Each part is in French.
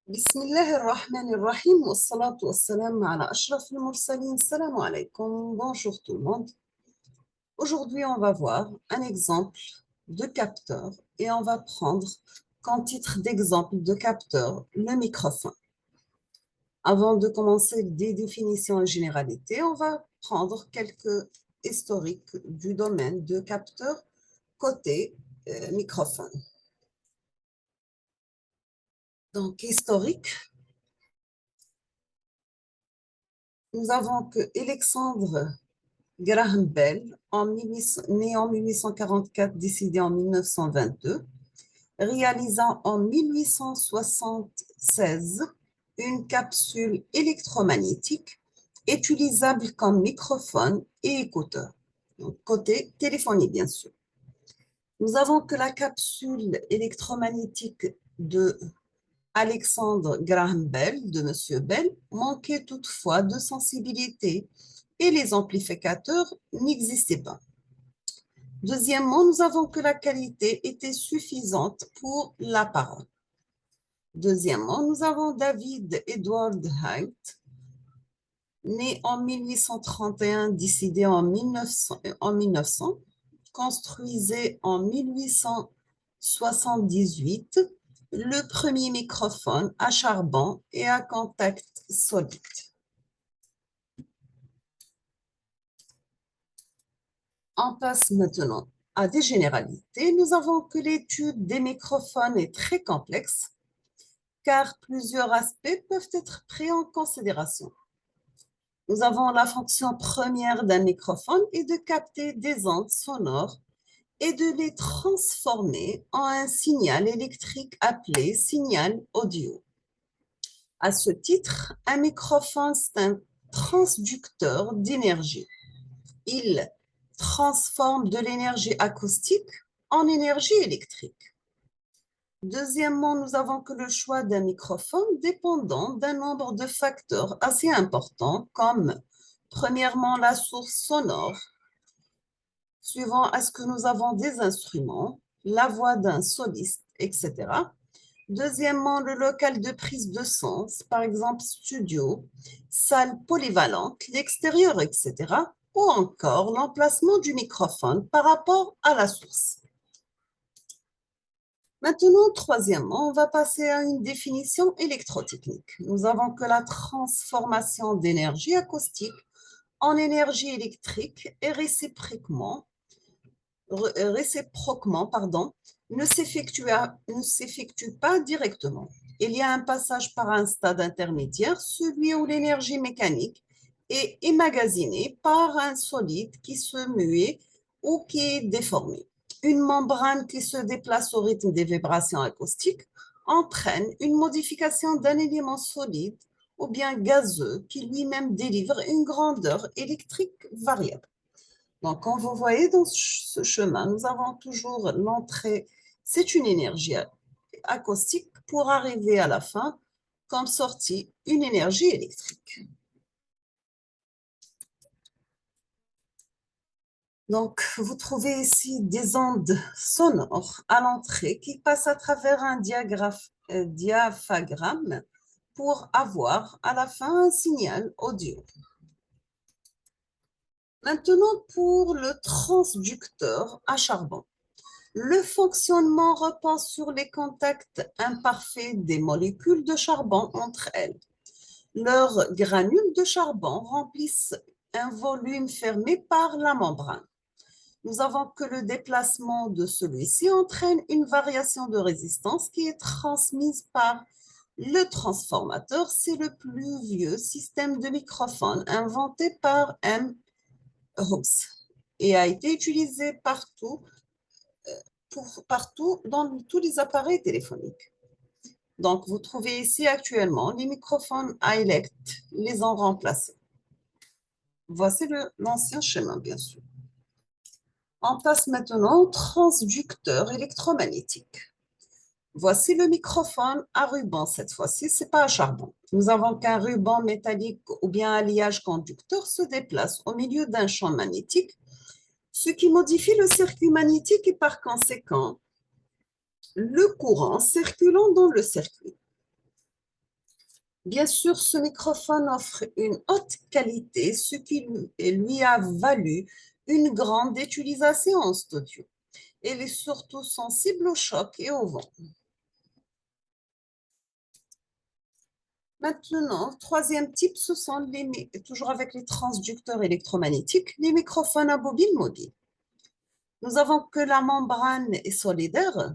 بسم الله الرحمن الرحيم والصلاة والسلام على أشرف المرسلين. Salam alaikum. Bonjour tout le monde. Aujourd'hui, on va voir un exemple de capteur et on va prendre comme titre d'exemple de capteur le microphone. Avant de commencer des définitions et généralités, on va prendre quelques historiques du domaine de capteur côté microphone. Donc, historique, nous avons que Alexandre Graham Bell, né en 1844, décédé en 1922, réalisant en 1876 une capsule électromagnétique utilisable comme microphone et écouteur. Donc, côté téléphonie, bien sûr. Nous avons que la capsule électromagnétique de Alexandre Graham Bell, de M. Bell, manquait toutefois de sensibilité et les amplificateurs n'existaient pas. Deuxièmement, nous avons que la qualité était suffisante pour la parole. Deuxièmement, nous avons David Edward Hite, né en 1831, décédé en 1900, construisait en 1878 le premier microphone à charbon et à contact solide. On passe maintenant à des généralités. Nous avons que l'étude des microphones est très complexe car plusieurs aspects peuvent être pris en considération. Nous avons la fonction première d'un microphone est de capter des ondes sonores et de les transformer en un signal électrique appelé signal audio. À ce titre, un microphone, c'est un transducteur d'énergie. Il transforme de l'énergie acoustique en énergie électrique. Deuxièmement, nous avons que le choix d'un microphone dépendant d'un nombre de facteurs assez importants comme, premièrement, la source sonore, suivant à ce que nous avons des instruments, la voix d'un soliste, etc. Deuxièmement, le local de prise de sens, par exemple studio, salle polyvalente, l'extérieur, etc. Ou encore l'emplacement du microphone par rapport à la source. Maintenant, troisièmement, on va passer à une définition électrotechnique. Nous avons que la transformation d'énergie acoustique en énergie électrique et réciproquement, ne s'effectue pas directement. Il y a un passage par un stade intermédiaire, celui où l'énergie mécanique est emmagasinée par un solide qui se mue ou qui est déformé. Une membrane qui se déplace au rythme des vibrations acoustiques entraîne une modification d'un élément solide ou bien gazeux qui lui-même délivre une grandeur électrique variable. Donc, quand vous voyez dans ce chemin, nous avons toujours l'entrée, c'est une énergie acoustique pour arriver à la fin, comme sortie, une énergie électrique. Donc, vous trouvez ici des ondes sonores à l'entrée qui passent à travers un diaphagramme pour avoir à la fin un signal audio. Maintenant, pour le transducteur à charbon. Le fonctionnement repose sur les contacts imparfaits des molécules de charbon entre elles. Leurs granules de charbon remplissent un volume fermé par la membrane. Nous avons que le déplacement de celui-ci entraîne une variation de résistance qui est transmise par le transformateur. C'est le plus vieux système de microphone inventé par M. Hobbs et a été utilisé partout dans tous les appareils téléphoniques. Donc, vous trouvez ici actuellement les microphones iLect les ont remplacés. Voici l'ancien schéma, bien sûr. On passe maintenant au transducteur électromagnétique. Voici le microphone à ruban cette fois-ci, ce n'est pas à charbon. Nous avons qu'un ruban métallique ou bien alliage conducteur se déplace au milieu d'un champ magnétique, ce qui modifie le circuit magnétique et par conséquent le courant circulant dans le circuit. Bien sûr, ce microphone offre une haute qualité, ce qui lui a valu une grande utilisation en studio. Il est surtout sensible au choc et au vent. Maintenant, troisième type, ce sont toujours avec les transducteurs électromagnétiques, les microphones à bobine mobile. Nous avons que la membrane est solidaire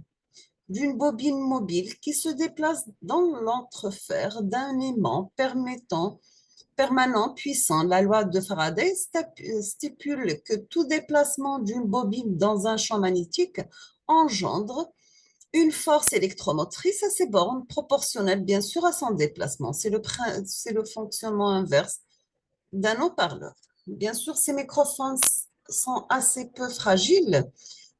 d'une bobine mobile qui se déplace dans l'entrefer d'un aimant permanent puissant. La loi de Faraday stipule que tout déplacement d'une bobine dans un champ magnétique engendre une force électromotrice à ses bornes, proportionnelle bien sûr à son déplacement. C'est le fonctionnement inverse d'un haut-parleur. Bien sûr, ces microphones sont assez peu fragiles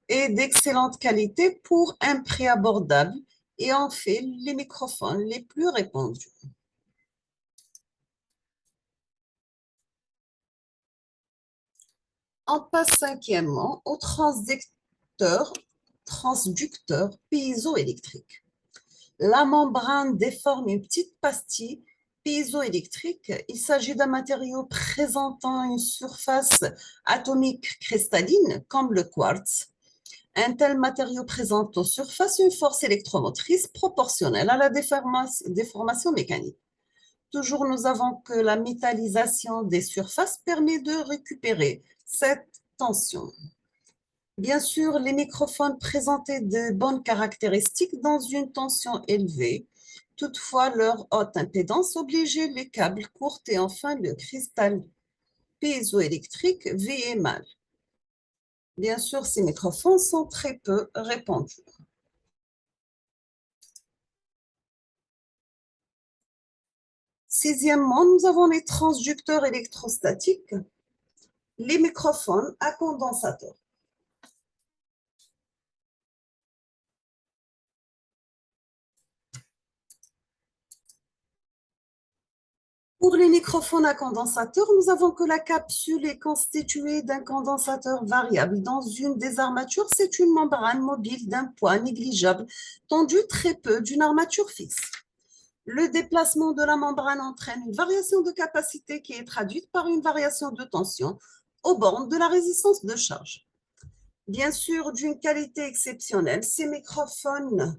et d'excellente qualité pour un prix abordable et en fait les microphones les plus répandus. On passe cinquièmement au transducteur piezoélectrique. La membrane déforme une petite pastille piezoélectrique. Il s'agit d'un matériau présentant une surface atomique cristalline comme le quartz. Un tel matériau présente aux surfaces une force électromotrice proportionnelle à la déformation mécanique. Toujours, nous avons que la métallisation des surfaces permet de récupérer cette tension. Bien sûr, les microphones présentaient de bonnes caractéristiques dans une tension élevée. Toutefois, leur haute impédance obligeait les câbles courts et enfin le cristal piezoélectrique veillait mal. Bien sûr, ces microphones sont très peu répandus. Sixièmement, nous avons les transducteurs électrostatiques, les microphones à condensateur. Pour les microphones à condensateur, nous avons que la capsule est constituée d'un condensateur variable. Dans une des armatures, c'est une membrane mobile d'un poids négligeable, tendue très peu d'une armature fixe. Le déplacement de la membrane entraîne une variation de capacité qui est traduite par une variation de tension aux bornes de la résistance de charge. Bien sûr, d'une qualité exceptionnelle, ces microphones